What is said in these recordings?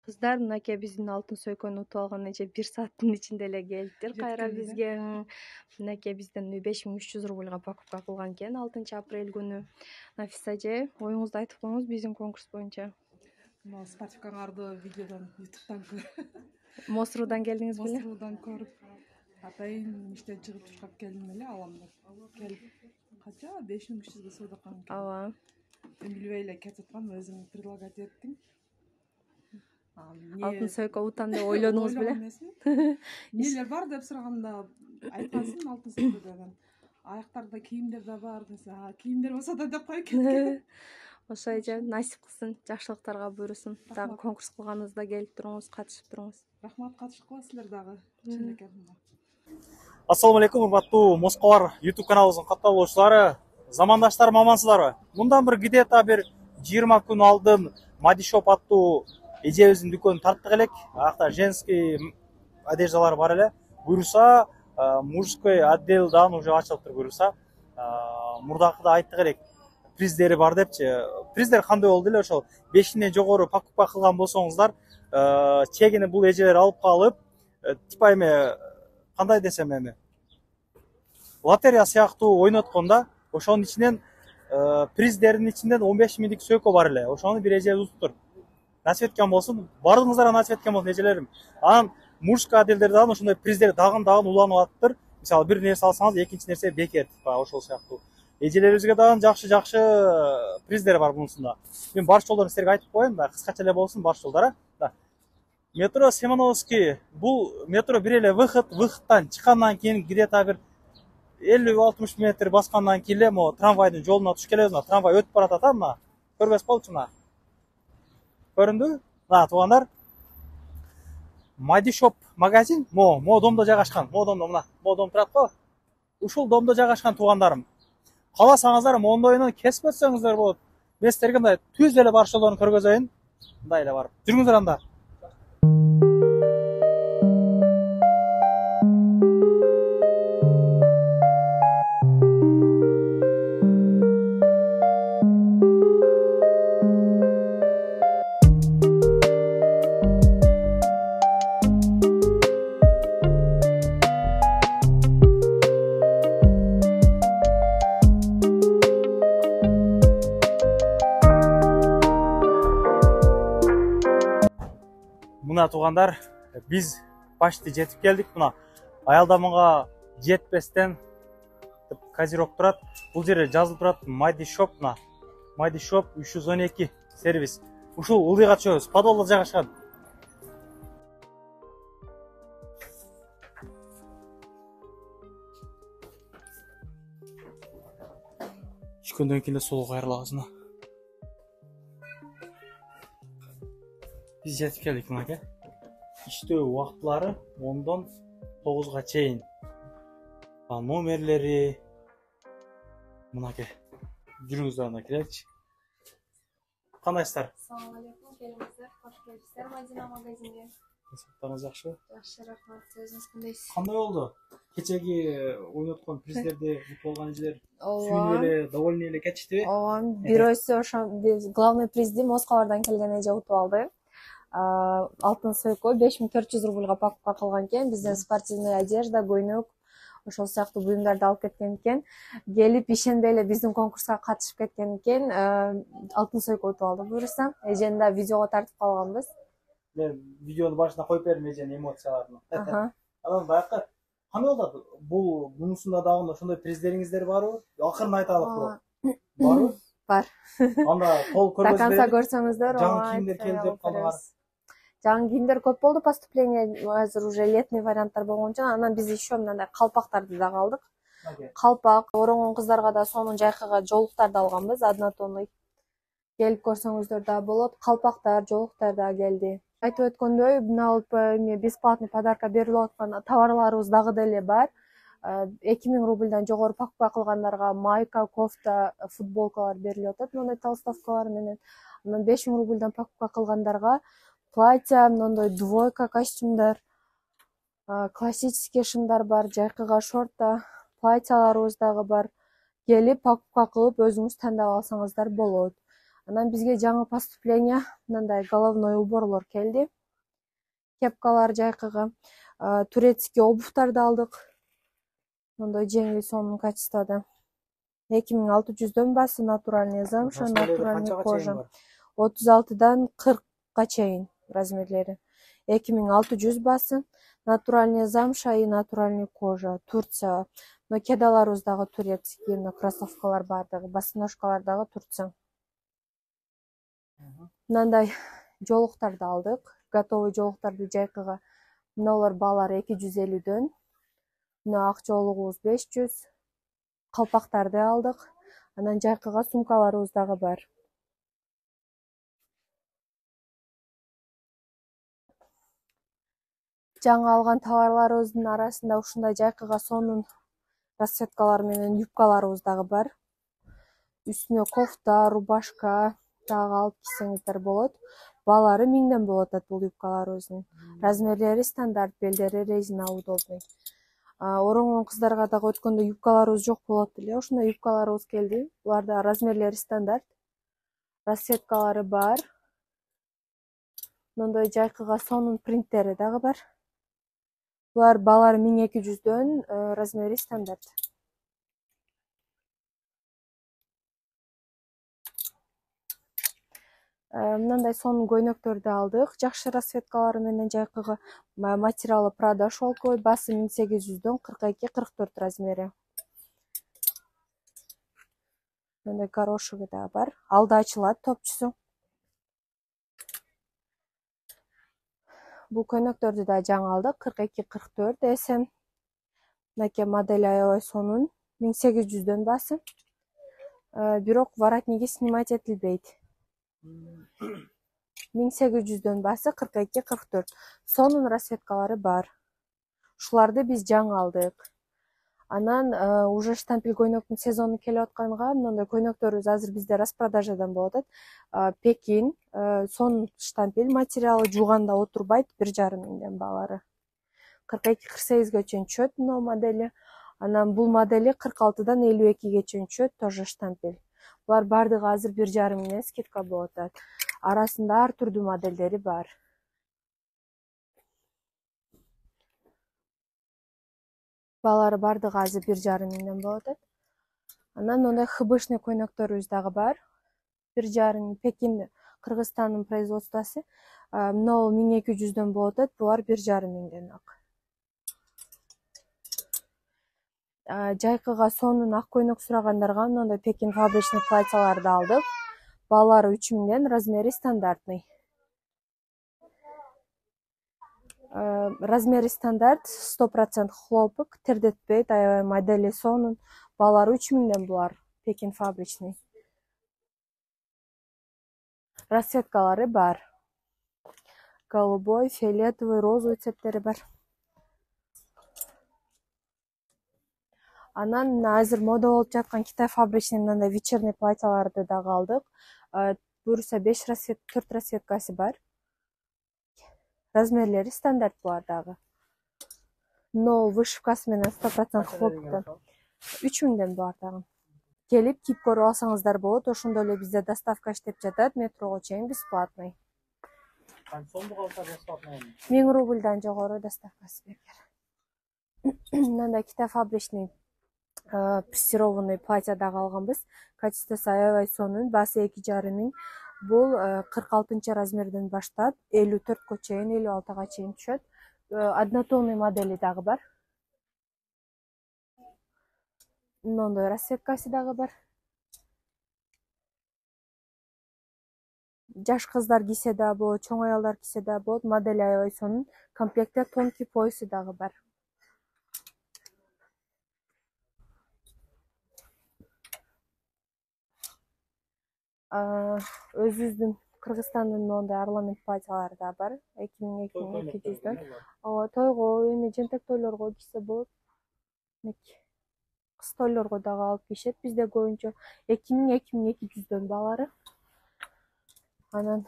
Кыздар, мынакей биздин алтын сөйкөнү утуп алган эже 1 сааттын ичинде эле келиптир кайра бизге. Мынакей бизден 5300 рубльга покупка кылган экен 6 апрель күнү. Нафиса эже, оюңузду айтып коюңуз биздин конкурс боюнча. Мына спартивкаңарды видеодон, ютубтан Мосрудан келдиңиз беле? Мосрудан көрүп, атайын иштен чыгып чуркап келдим эле аламда. Келип, канча 5300га сойдоккан экен. Ооба. Мен билбей эле кетип аткам, өзүң предлагать эттиң. Алтын сөйкө утам деп ойлодуңуз беле? Нелер бар деп сураганда айткансың алтын сөйкө деген. Аяктарда кийимдер да бар десе, кийимдер болсо да деп коюп кеткен. Ошо эже насип кылсын, жакшылыктарга буйрусун. Дагы конкурс кылганыңызда келип туруңуз, катышып туруңуз. Рахмат, катышып каласыздар дагы. Чын экен. Ассаламу алейкум, урматтуу Москвалар YouTube каналыбыздын катталуучулары, замандаштарым, амансыздарбы? Мындан где-то 20 күн алдын Madishop аттуу эжебиздин дүкөнүн тарттык элек. Акта женский одеждалар бар эле. Буюрса, мужской отделдан уже ачылыптыр буюрса. Мурдакыда айттык элек. Приздери бар депчи. Приздер кандай болду эле ошол 5-ден жогору покупка кылган болсоңуздар, чегини бул эжелер алып калып, типа эме кандай десем эми лотерея сыяктуу ойнотконда, ошонун ичинен приздердин ичинен 15 миңдик сөйкө бар эле. Ошону бир эже уттур. Насип эткен болсун, бардыгыңыздарга насип эткен болсун эжелерим. Анан мужской отделдерден ошондой приздер дагы уланып атыптыр. Мисалы бир нерсе алсаңыз, экинчи нерсе бекер, типа ошол сыяктуу. Эжелерибизге дагы жакшы приздер бар мунусунда. Мен баш жолдорун силерге айтып коеюн, да кыскача эле болсун баш жолдор, да. Метро Семеновский, бул метро бир эле выходтан чыккандан кийин где-то бир 50-60 метр баскандан кийин эле могу трамвайдын жолуна түшүп келебиз. Трамвай өтүп баратат, мына. Көрбөс болчу мына. Көрүндүбү? Мына туугандар. Madishop магазин мо домдо жайгашкан. Мо дом турат го. Ушул домдо жайгашкан туугандарым. Кааласаңыздар мондойунан кесип өтсөңүздөр болот. Мен силерге мындай түз эле барыш жолдорун көргөзөйүн. Мындай эле барып. Жүрүңүздөр анда. Мына туугандар, биз почти жетип келдик. Мына аялдамага жетпестен козирок турат. Бул жерде жазылып турат Madishop, мына Madishop 312 сервис. Ушул ылдыйга чөбүз, подвалда жайгашкан. Түшкөндөн кийин соло кайрылабыз мына. Биз жетип келдик мына. Иштөө убактылары 10-дон 9-га чейин. Номерлери мынаке. Жүрүңүздөр анда киреличи. Кандайсыздар? Ассаламу алейкум, келиңиздер. Кош келипсиздер Мадина магазинге. Саптарыңыз жакшыбы? Жакшы, рахмат. Өзүңүз кандайсыз? Кандай болду? Кечеги ойноткон приздерди утуп алган эжелер Ооба. сүйүнүп эле, довольный эле кетиштиби? Ооба, бирөөсү ошо главный призди Москвалардан келген эже утуп алды. Алтын сөйкө 5400 рубльга покупка кылган экен. Бизден спортивный одежда, көйнөк, ошол сыяктуу буюмдарды алып кеткен экен. Келип ишенбей эле биздин конкурска катышып кеткен экен. Алтын сөйкө утуп алды буюрса. Эжени да видеого тартып калганбыз. Мен видеонун башына коюп бердим эженин эмоцияларын. Анан баякы кандай болду? Бул мунусунда дагы ошондой приздериңиздер барбы? Акырын айталык барбы? Бар. Анда тол көргөзүп До конца көрсөңүздөр, жаңы кийимдер келди деп калдыңар. Жаңы кийимдер көп болду, поступление азыр уже летний варианттар болгончо, анан биз еще мындай калпактарды да алдык. Калпак, оронгон кыздарга да сонун жайкыга жолуктарды алганбыз, однотонный. Келип көрсөңүздөр да болот. Калпактар, жолуктар да келди. Айтып өткөндөй, мына бесплатный подарка берилип аткан товарларыбыз дагы деле бар. 2000 рубльдан жогору покупка кылгандарга майка, кофта, футболкалар берилип атат, мындай толстовкалар менен. Анан 5000 рубльдан покупка кылгандарга платье, мындай двойка костюмдар, классический шымдар бар, жайкыга шорта, платьяларыбыз дагы бар. Келип покупка кылып өзүңүз тандап алсаңыздар болот. Анан бизге жаңы поступление мындай головной уборлор келди. Кепкалар жайкыга, турецкий обувтарды алдык. Мындай жеңил сонун качествода. 2600'дөн басы натуральный замша, натуральный кожа. 36'дан 40'ка чейин размерлери. 2600 басы, натуральный замша и натуральный кожа. Турция. Но кедаларыбыз дагы турецкий, но кроссовкалар бардыгы, босоножкалар дагы Турция. Мындай жолуктарды алдык. Готовый жолуктарды жайкыга. Мыналар баалар 250'дөн. Мына ак жолугубуз 500. Калпактарды алдык. Анан жайкыга сумкаларыбыз дагы бар. Жаңы алган товарларыбыздын арасында ушундай жайкыга сонун расцветкалар менен юбкаларыбыз дагы бар. Үстүнө кофта, рубашка дагы алып кийсеңиздер болот. Баалары 1000ден болот бул юбкаларыбыздын. Размерлери стандарт, белдери резиновый удобный. Ороңон кыздарга дагы өткөндө юбкаларыбыз жок болот эле. Ошондой юбкаларыбыз келди. Буларда размерлери стандарт. Расцветкалары бар. Мындай жайкыга сонун принттери дагы бар. Булар баалары 1200'дөн, размери стандарт. Мындай сонун көйнөктөрдү алдык. Жакшы расцветкалары менен жайкыга материалы Prada шелковый, басы 1800'дөн 42-44 размери. Мындай горошугу да бар. Алды ачылат топчусу. Бул көйнөктөрдү да жаңы алдык. 42-44 SM. Мынакей модель аябай сонун. 1800'дөн басы. Бирок воротниги снимать этилбейт. 1800'дөн басы 42-44. Сонун расцветкалары бар. Ушуларды биз жаңы алдык. Анан уже штампель көйнөктүн сезону келип атканга, мындай көйнөктөрүбүз азыр бизде распродажадан болуп атат. Пекин, сонун штампель, материалы жууганда отурбайт, 1500'ден баалары. 42-48'ге чейин түшөт мына модели. Анан бул модели 46'дан 52'ге чейин түшөт, тоже штампель. Булар бардыгы азыр 1500'ден скидка болуп атат. Арасында ар түрдүү модельдери бар. Баалары бардыгы азыр 1500'ден болуп атат. Анан мындай хбшный көйнөктөрүбүз дагы бар. 1500, Пекин, Кыргызстандын производствосу. Мына 1200'дөн болуп атат, булар 1500'ден ак. Жайкыга сонун ак көйнөк сурагандарга мындай Пекин фабричный платьяларды алдык. Баалары 3000'ден, размери стандартный. Размери стандарт, 100% хлопок, тердетпейт, аябай модели сонун. Баалары 3000'ден булар, Пекин фабричный. Расцветкалары бар. Голубой, фиолетовый, розовый цветтери бар. Анан азыр мода болуп жаткан Китай фабричный мындай вечерний платьяларды дагы алдык. Буюрса 4 расцветкасы бар. Размерлери стандарт булар дагы. Но вышивкасы менен 100% хлопоктон. 3000'ден булар дагы. Келип кийип көрүп алсаңыздар болот. Ошондой эле бизде доставка иштеп жатат, метрого чейин бесплатный. Сомду калса бесплатный. 1000 рубльдан жогору доставкасы берген. Мындай Китай фабричный прессированный платья дагы алганбыз. Качествосы аябай сонун, басы 2500. Бул 46 размерден баштап 54-кө чейин, 56-га чейин түшөт. Однотонный модели дагы бар. Мындай расцветкасы дагы бар. Жаш кыздар кийсе да болот, чоң аялдар кийсе да болот. Модель аябай сонун. Комплектте тонкий поясы дагы бар. Өзүбүздүн Кыргызстандын мондай орнамент платьялары да бар. 2200'дөн. Тойго, эми жентек тойлорго кийсе болот. Кыз тойлорго дагы алып кийишет. Бизде көбүнчө 2200'дөн баалары. Анан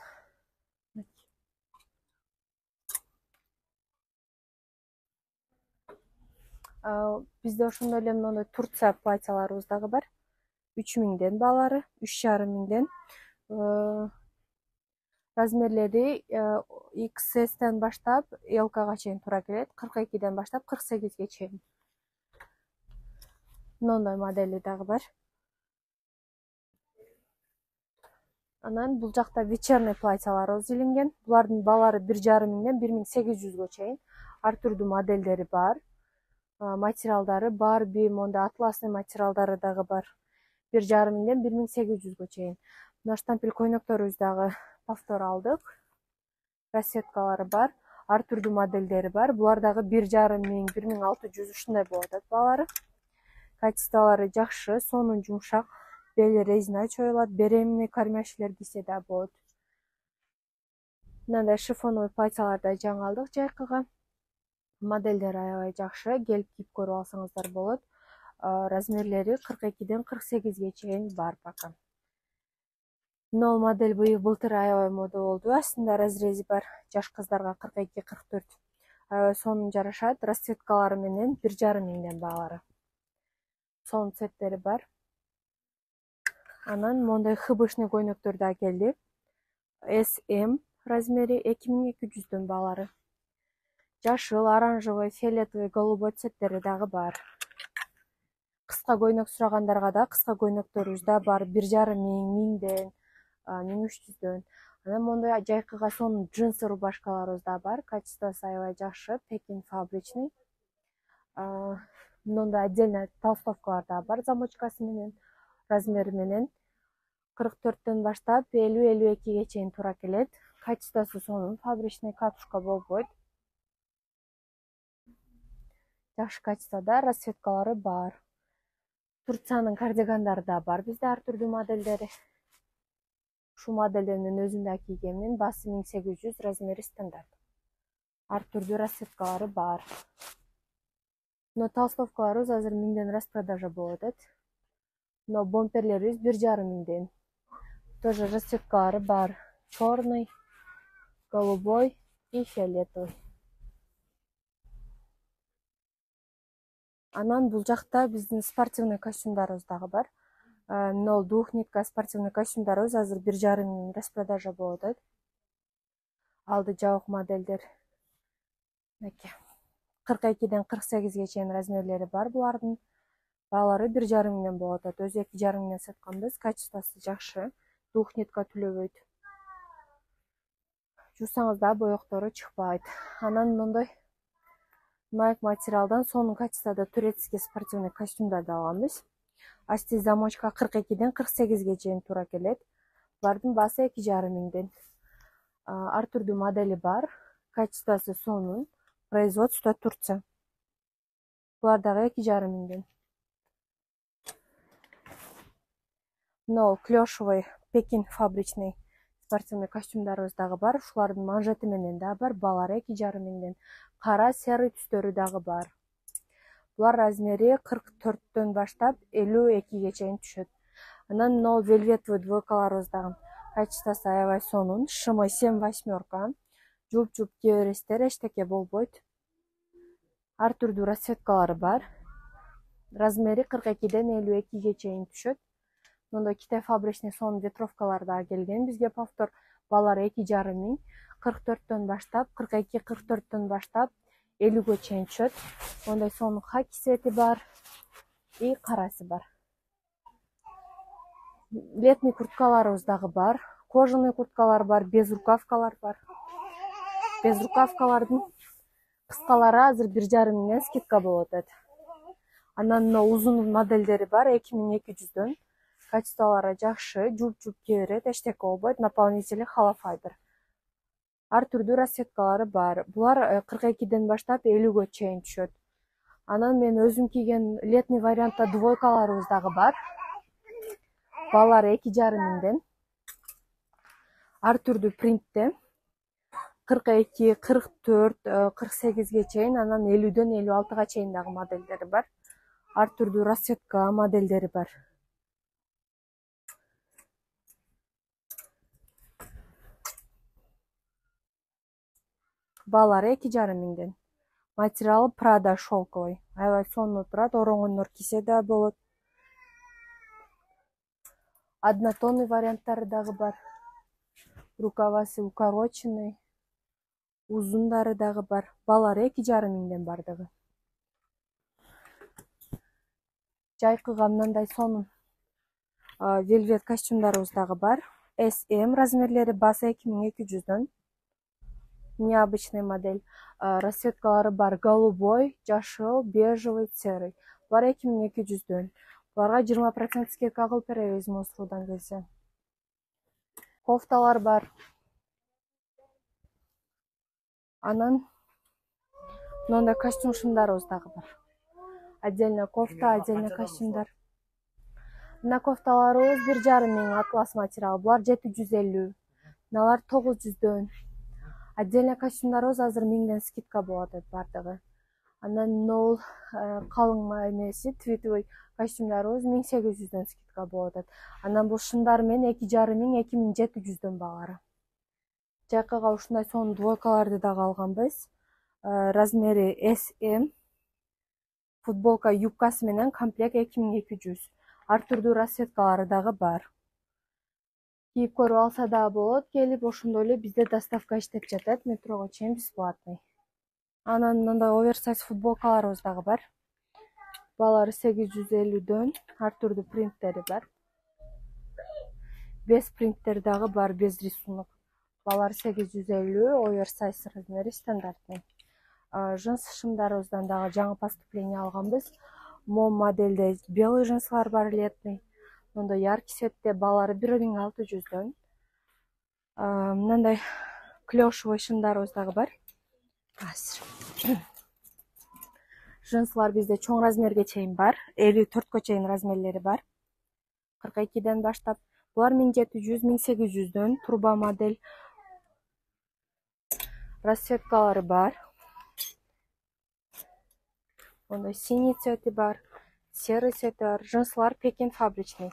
бизде ошондой эле мындай Турция платьяларыбыз дагы бар. 3000'ден баалары, 3500'ден. Размерлери XS-тен баштап LK-га чейин туура келет. 42-ден баштап 48-ге чейин. Мындай модели дагы бар. Анан бул жакта вечерний платьялар изилинген. Булардын баалары 1,5 миңден 1800-гө чейин. Ар түрдүү модельдери бар. Материалдары Барби, монда атласный материалдары дагы бар. 1,5 миңден 1800-гө чейин. Мына штампель көйнөктөрүбүз дагы повтор алдык. Расцветкалары бар. Ар түрдүү модельдери бар. Булар дагы 1,5 миң, 1600 ушундай болот баалары. Качестволары жакшы, сонун жумшак. Бели резина чоюлат, беременный кормящийлер кийсе да болот. Мындай шифоновый платьяларда жаңы алдык жайкыга. Модельдери аябай жакшы, келип кийип көрүп алсаңыздар болот. Размерлери 42-ден 48-ге чейин бар пока. Мына модель былтыр аябай мода болду. Астында разрези бар. Жаш кыздарга 42-44. Аябай сонун жарашат. Расцветкалары менен 1,5 миңден баалары. Сонун цветтери бар. Анан мондай хыбышный көйнөктөр да келди. SM размери 2200-дөн баалары. Жашыл, оранжевый, фиолетовый, голубой цветтери дагы бар. Кыска көйнөк сурагандарга да кыска көйнөктөрүбүз да бар. 1,5 миңден 1300-дөн. Анан мондай жайкыга сонун джинсы рубашкаларыбыз да бар. Качествосы аябай жакшы, Пекин фабричный. Мындай отдельно толстовкалар да бар замочкасы менен, размери менен 44-төн баштап 50-52-ге чейин туура келет. Качествосы сонун, фабричный катушка болбойт. Жакшы качествода, расцветкалары бар. Турциянын кардигандары да бар бизде ар түрдүү модельдери. Ушул модельден мен өзүм да кийгенмин, басы 1800, размери стандарт. Ар түрдүү расцветкалары бар. Но толстовкаларыбыз азыр 1000ден распродажа болот. Но бомперлерибиз 1,5 миңден. Тоже расцветкалары бар. Черный, голубой и фиолетовый. Анан бул жакта биздин спортивный костюмдарыбыз дагы бар. Мына двухнитка спортивный костюмдарыбыз азыр 1,5 миң распродажа болот. Алды жабык модельдер. 42-ден 48-ге чейин размерлери бар булардын. Баалары 1,5 миңден болот. Өзү 2,5 миңден сатканбыз. Качествосы жакшы. Двухнитка түлөбөйт. Жусаңыз да боектору чыкпайт. Анан мындай Nike материалдан сонун качествода турецкий спортивный костюмдарды алганбыз. Асти замочка 42-ден 48-ге чейин туура келет. Булардын баасы 2,5 миңден. Ар түрдүү модели бар. Качествосы сонун. Производство Турция. Булар дагы 2,5 миңден. Но клёшевый Пекин фабричный спортивный костюмдарыбыз дагы бар. Ушулардын манжети менен да бар. Баалары 2,5 миңден. Кара, серый түстөрү дагы бар. Булар размери 44-төн баштап 52-ге чейин түшөт. Анан мына велветовый двойкаларыбыз дагы качествосы аябай сонун. Шымы 7/8. Жуп-жуп кие бересиздер, эчтеке болбойт. Ар түрдүү расцветкалары бар. Размери 42-ден 52-ге чейин түшөт. Мындай Китай фабричный сонун ветровкалар да келген бизге повтор. Баалары 2,5 миң. 44-төн баштап, 42-44-төн баштап 50-ге чейин түшөт. Мондай сонун хаки цвети бар и карасы бар. Летний курткаларыбыз дагы бар. Кожаный курткалар бар, безрукавкалар бар. Безрукавкалардын кыскалары азыр 1,5 миңден скидка болот. Анан мына узун модельдери бар 2200-дөн. Качестволары жакшы, жуп-жуп кие берет, эчтеке болбойт. Наполнители холофайбер. Ар түрдүү расцветкалары бар. Булар 42-ден баштап 50-ге чейин түшөт. Анан мен өзүм кийген летний вариантта двойкаларыбыз дагы бар. Баалары 2,5 миңден. Ар түрдүү принтте 42, 44, 48-ге чейин, анан 50-ден 56-га чейин дагы модельдери бар. Ар түрдүү расцветка модельдери бар. Баалары 2,5 миңден. Материалы Prada шелковый. Аябай сонун турат, оронгондор кийсе да болот. однотонный варианттары дагы бар. Рукавасы укороченный, узундары дагы бар. Балары 2,5 миңден бардыгы. Жайкыга мындай сонун велвет костюмдарыбыз дагы бар. SM размерлери басы 2200дөн. Необычный модель. Расцветкалары бар: голубой, жашыл, бежевый, серый. Булар 2200дөн. Буларга 20% скидка кылып беребиз Мосрудан келсе. Кофталар бар. Анан мындай костюм шымдарыбыз дагы бар. Отдельно кофта, отдельно костюмдар. Мына кофталарыбыз 1,5 миң атлас материал. Булар 750. Мыналар 900дөн. Отдельно костюмдарыбыз азыр 1000ден скидка болот бардыгы. Анан нол калың эмеси твитовый костюмдарыбыз 1800дөн скидка болот. Анан бул шымдар менен 2,5 миң 2700дөн багары. Жайкыга ушундай сонун двойкаларды дагы алганбыз. Размери SM. Футболка юбкасы менен комплект 2200. Ар түрдүү расцветкалары дагы бар. Кийип көрүп алса дагы болот. Келип ошондой эле бизде доставка иштеп жатат, метрого чейин бесплатный. Анан мындай оверсайз футболкаларыбыз дагы бар. Балары 850дөн. Ар түрдүү принттери бар. Без принттер дагы бар, без рисунок. Балар 850, оверсайз размери стандартный. Жынс шымдарыбыздан дагы жаңы поступление алганбыз. Мом модельде белый жынслар бар, летный. Мындай яркий цветте, балары 1600дөн. Мындай клёшевый шымдарыбыз дагы бар. Жынслар бизде чоң размерге чейин бар. 54кө чейин размерлери бар. 42ден баштап. Булар 1700-1800дөн. Турба модель. Расцветкалары бар. Ондай синий цвети бар, серый цвети бар. Жынслар Пекин фабричный.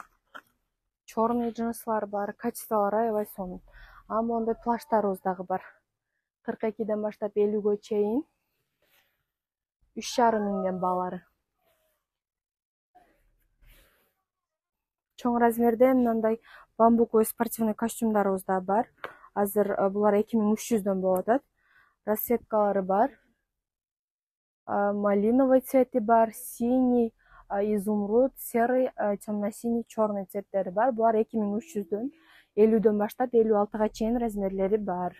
Черный жынслар бар, качестволары аябай сонун. Мондай плаштарыбыз дагы бар. 42ден баштап 50гө чейин. 3,5 миңден балары. Чоң размерде мындай бамбуковый спортивный костюмдарыбыз да бар. Азыр булар 2300дөн болот. Расцветкалары бар. Малиновый цвети бар, синий, изумруд, серый, темно-синий, черный цветтери бар. Булар 2300дөн. 50дөн баштап 56га чейин размерлери бар.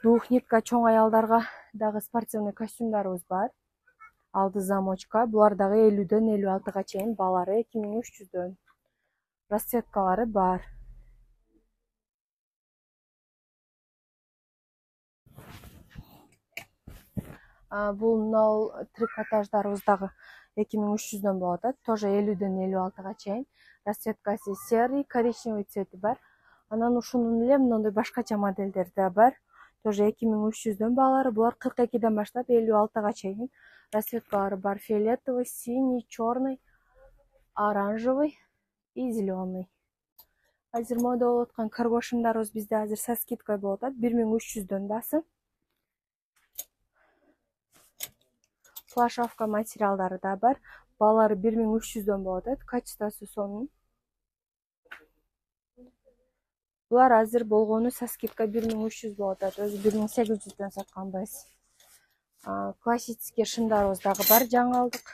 Двухнитка чоң аялдарга дагы спортивный костюмдарыбыз бар. Алды замочка. Булар дагы 50дөн 56га чейин, балары 2300дөн. Расцветкалары бар. Бул нол трикотаждарыбыз дагы 2300дөн болот. Тоже 50дөн 56га чейин. Расцветкасы серый, коричневый цвети бар. Анан ушунун эле мындай башкача модельдери да бар. Тоже 2300дөн балары. Булар 42ден баштап 56га чейин. Расцветкалары бар: фиолетовый, синий, черный, оранжевый и зеленый. Азыр мода болуп аткан карго шымдарыбыз бизде азыр со скидкой болот. 1300дөн басы. Флашовка материалдары да бар. Балары 1300дөн болот. Качествосы сонун. Булар азыр болгону со скидка 1300 болот. Өзү 1800дөн сатканбыз. Классический шымдарыбыз дагы бар, жаңы алдык.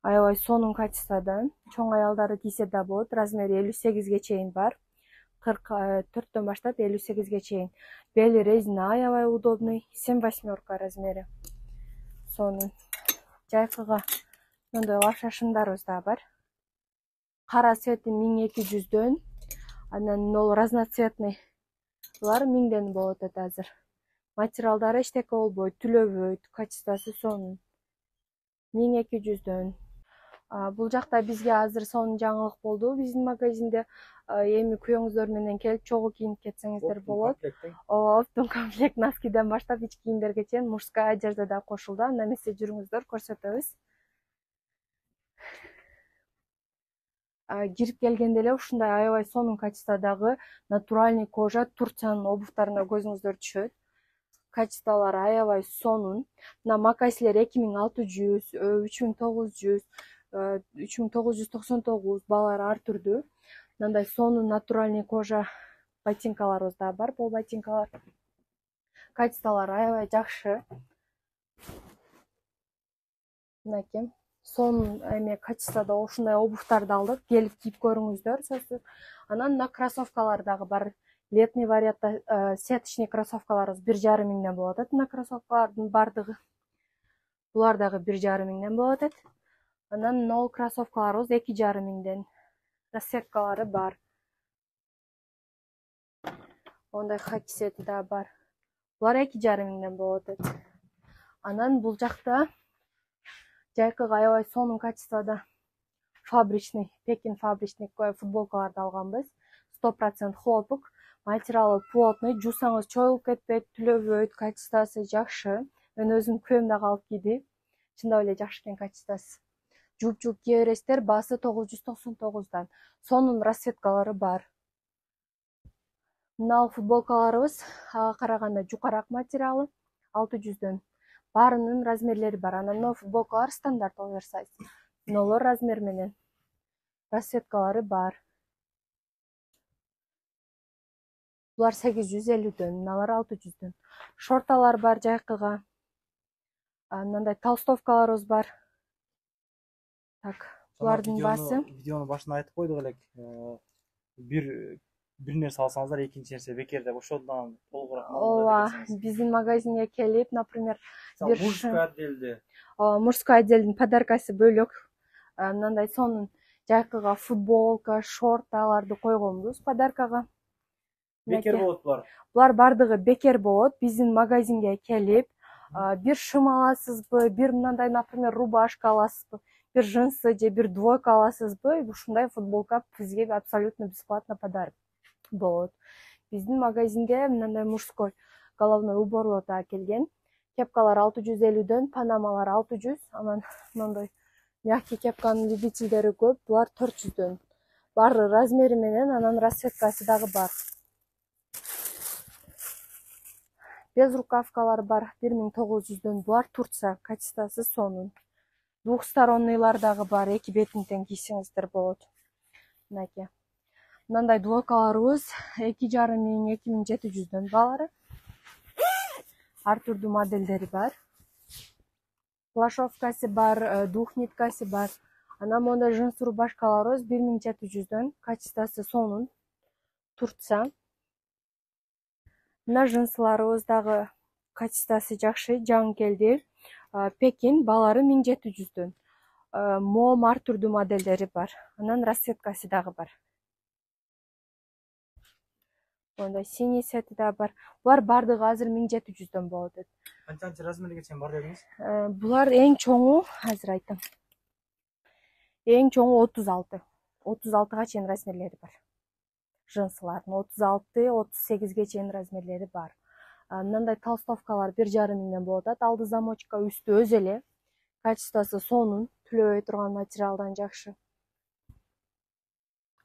Аябай сонун качестводан. Чоң аялдары кийсе да болот. Размери 58ге чейин бар. 44дөн баштап 58ге чейин. Бели резина аябай удобный. 7/8 размери. Сонун. Жайкыга мындай лапша шымдарыбыз да бар. Кара цвети 1200дөн. Анан нол разноцветный. Булар 1000ден болот азыр. Материалдары эчтеке болбойт, түлөбөйт, качествосы сонун. 1200дөн. Бул жакта бизге азыр сонун жаңылык болду. Биздин магазинде эми күйөөңүздөр менен келип чогуу кийинип кетсеңиздер болот. Оптом комплект носкиден баштап ич кийимдерге чейин мужская одежда да кошулду. Анда эмесе жүрүңүздөр, көрсөтөбүз. Кирип келгенде эле ушундай аябай сонун качестводагы натуральный кожа Турциянын обувтарына көзүңүздөр түшөт. Качестволары аябай сонун. Мына макасилер 2600, 3900, 3999 баалары ар түрдүү. Мындай сонун натуральный кожа ботинкаларыбыз да бар. Бул ботинкалар качестволору аябай жакшы. Мынакей сонун эме качествода ушундай обувтарды алдык. Келип кийип көрүңүздөр. Анан мына кроссовкалар дагы бар. Летний вариантта сеточный кроссовкаларыбыз 1,5 миңден болот эт. Мына кроссовкалардын бардыгы. Булар дагы 1,5 миңден болот эт. Анан нол кроссовкаларыбыз 2,5 миңден. Расцветкалары бар. Ондай хаки сети да бар. Булар 2,5 миңден болот эт. Анан бул жакта жайкыга аябай сонун качествода фабричный, Пекин фабричный футболкаларды алганбыз. 100% хлопок, материалы плотный, жуусаңыз чоюлуп кетпейт, түлөбөйт, качествосы жакшы. Мен өзүм күйөөм дагы алып кийди. Чындап эле жакшы экен качествосы. Жууп кие бересиздер, баасы 999дан. Сонун расцветкалары бар. Мына футболкаларыбыз ага караганда жукараак материалы 600дөн. Барынын размерлери бар. Анан мына футболкалар стандарт оверсайз. Мыналар размер менен. Расцветкалары бар. Булар 850дөн, мыналар 600дөн. Шорталар бар жайкыга. Мындай толстовкаларыбыз бар. Так, булардын баасы. Видеонун башында айтып койдук элек. Бир нерсе алсаңыздар, экинчи нерсе бекер деп ошондон толугураак Ооба, биздин магазинге келип, например, бир мужской отделде. Мужской отделдин подаркасы бөлөк. Мындай сонун жайкыга футболка, шорталарды койгонбуз подаркага. Бекер болот булар. Булар бардыгы бекер болот. Биздин магазинге келип, бир шым аласызбы, бир мындай, например, рубашка аласызбы, бир джинсы же бир двойка аласызбы, ушундай футболка бизге абсолютно бесплатно подарок болот. Биздин магазинге мындай мужской головной уборлор да келген. Кепкалар 650дөн, панамалар 600, анан мындай мягкий кепканын любительдери көп, булар 400дөн. Баары размери менен, анан расцветкасы дагы бар. Без рукавкалар бар 1900дөн. Булар Турция, качествосы сонун. Двухсторонныйлар дагы бар, эки бетин тең кийсеңиздер болот. Мынакей. Мындай двойкаларыбыз 2,5 миң, 2700дөн баалары. Ар түрдүү модельдери бар. Плашовкасы бар, двухниткасы бар. Анан мондай джинс рубашкаларыбыз 1700дөн, качествосы сонун. Турция. Мына джинсыларыбыз дагы качествосы жакшы, жаңы келди. Пекин, баалары 1700дөн. Мом ар түрдүү модельдери бар. Анан расцветкасы дагы бар. Ондай синий сети да бар. Булар бардыгы азыр 1700дөн болот. Канчанчы размерге чейин бар дедиңиз? Булар эң чоңу, азыр айтам. Эң чоңу 36. 36га чейин размерлери бар. Джинсылардын 36, 38ге чейин размерлери бар. Мындай толстовкалар 1,5 миңден болот. Алды замочка, үстү өз эле. Качествосы сонун, түлөбөй турган материалдан жакшы.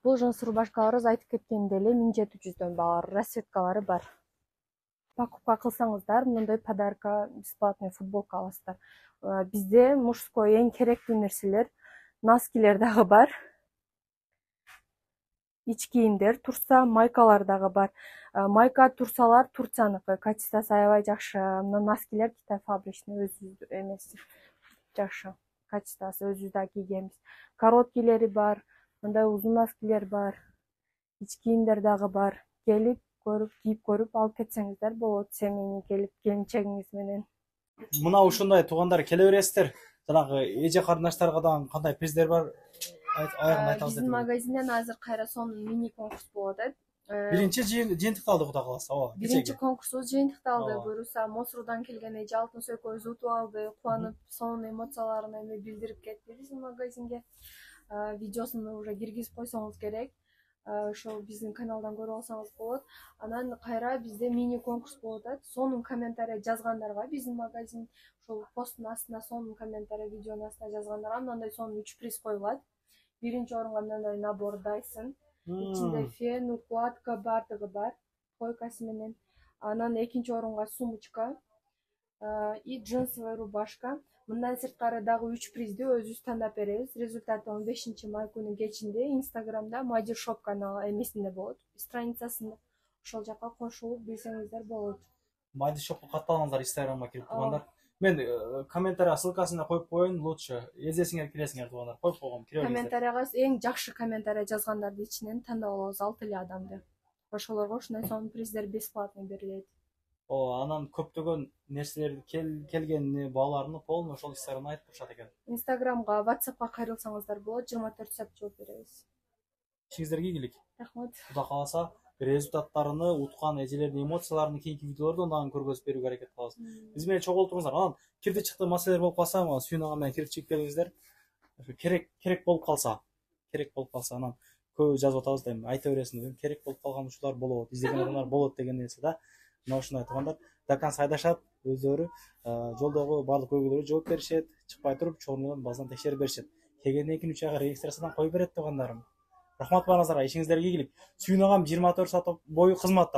Бул джинс рубашкаларыбыз айтып кеткендей эле 1700дөн баалары, расцветкалары бар. Покупка кылсаңыздар, мындай подарка, бесплатный футболка аласыздар. Бизде мужской эң керектүү нерселер, носкилер дагы бар. Ич кийимдер, турса, майкалар дагы бар. Майка турсалар Турцияныкы, качествосы аябай жакшы. Мына носкилер Китай фабричный, өзүбүздүн эмеси жакшы. Качествосы өзүбүз да кийгенбиз. Короткилери бар, мындай узун носкилер бар. Ич кийимдер дагы бар. Келип көрүп, кийип көрүп алып кетсеңиздер болот. Семейный келип, келинчегиңиз менен. Мына ушундай туугандар келе бересиздер. Жанагы эже карындаштарга дагы кандай приздер бар? Аягын айтабыз. Биздин магазинден азыр кайра сонун мини конкурс болот. Биринчи жыйынтыкталды Кудай кааласа. Ооба. Биринчи конкурсубуз жыйынтыкталды. Буюрса Мосрудан келген эже алтын сөйкөбүз утуп алды. Кубанып, сонун эмоцияларын эми билдирип кетти биздин магазинге. Видеосун уже киргизип койсоңуз керек. Ошол биздин каналдан көрүп алсаңыз болот. Анан кайра бизде мини конкурс болот. Сонун комментарий жазгандарга биздин магазин ошол посттун астына сонун комментарий, видеонун астына жазгандарга мындай сонун 3 приз коюлат. Биринчи орунга мындай набор Dyson. Ичинде фен, укладка бардыгы бар. Койкасы менен. Анан экинчи орунга сумочка и джинсовая рубашка. Мындан сырткары дагы 3 призди өзүбүз тандап беребиз. Результаты 15 май күнү кечинде Инстаграмда Madishop каналы эмесинде болот, страницасында. Ошол жака кошулуп билсеңиздер болот. Madishop'ка катталыңыздар, Инстаграмга кирип тугандар. Мен комментарий ссылкасына коюп коеюн, лучше эзесиңер киресиңер тугандар. Коюп койгом, кире бериңиздер. Комментарийга эң жакшы комментарий жазгандарды ичинен тандап алабыз 6 эле адамды. Ошолорго ушундай сонун приздер бесплатно берилет. Анан көптөгөн нерселер келгенini, бааларını полный ошол Инстаграмда айтып турушат экен. Инстаграмга, WhatsAppка кайрылсаңыздар болот, 24 саат жооп беребиз. Ишиңиздерге ийгилик. Рахмат. Кудай кааласа, результаттарыны, уткан эжелердин эмоцияларын кийинки видеолордо дагы көргөзүп берүүгө аракет кылабыз. Биз менен чогултуңуздар. Анан кирди чыкты маселелер болуп калса, сүйүн ага менен кирип чыгып келиңиздер. Керек болуп калса анан көбү жазып атабыз да, эми айта бересиңер, керек болуп калган учурлар болот, издеген адамдар болот деген нерсе да. Мына ушундай туугандар до конца айдашат, өздөрү жолдогу баардык көйгөйлөргө жооп беришет, чыкпай туруп чогуу базадан текшерип беришет. Келгенден кийин 3 айга регистрациядан коюп берет туугандарым. Рахмат баарыңыздарга, ишиңиздерге ийгилик. Сүйүн агам 24 саат бою кызматта.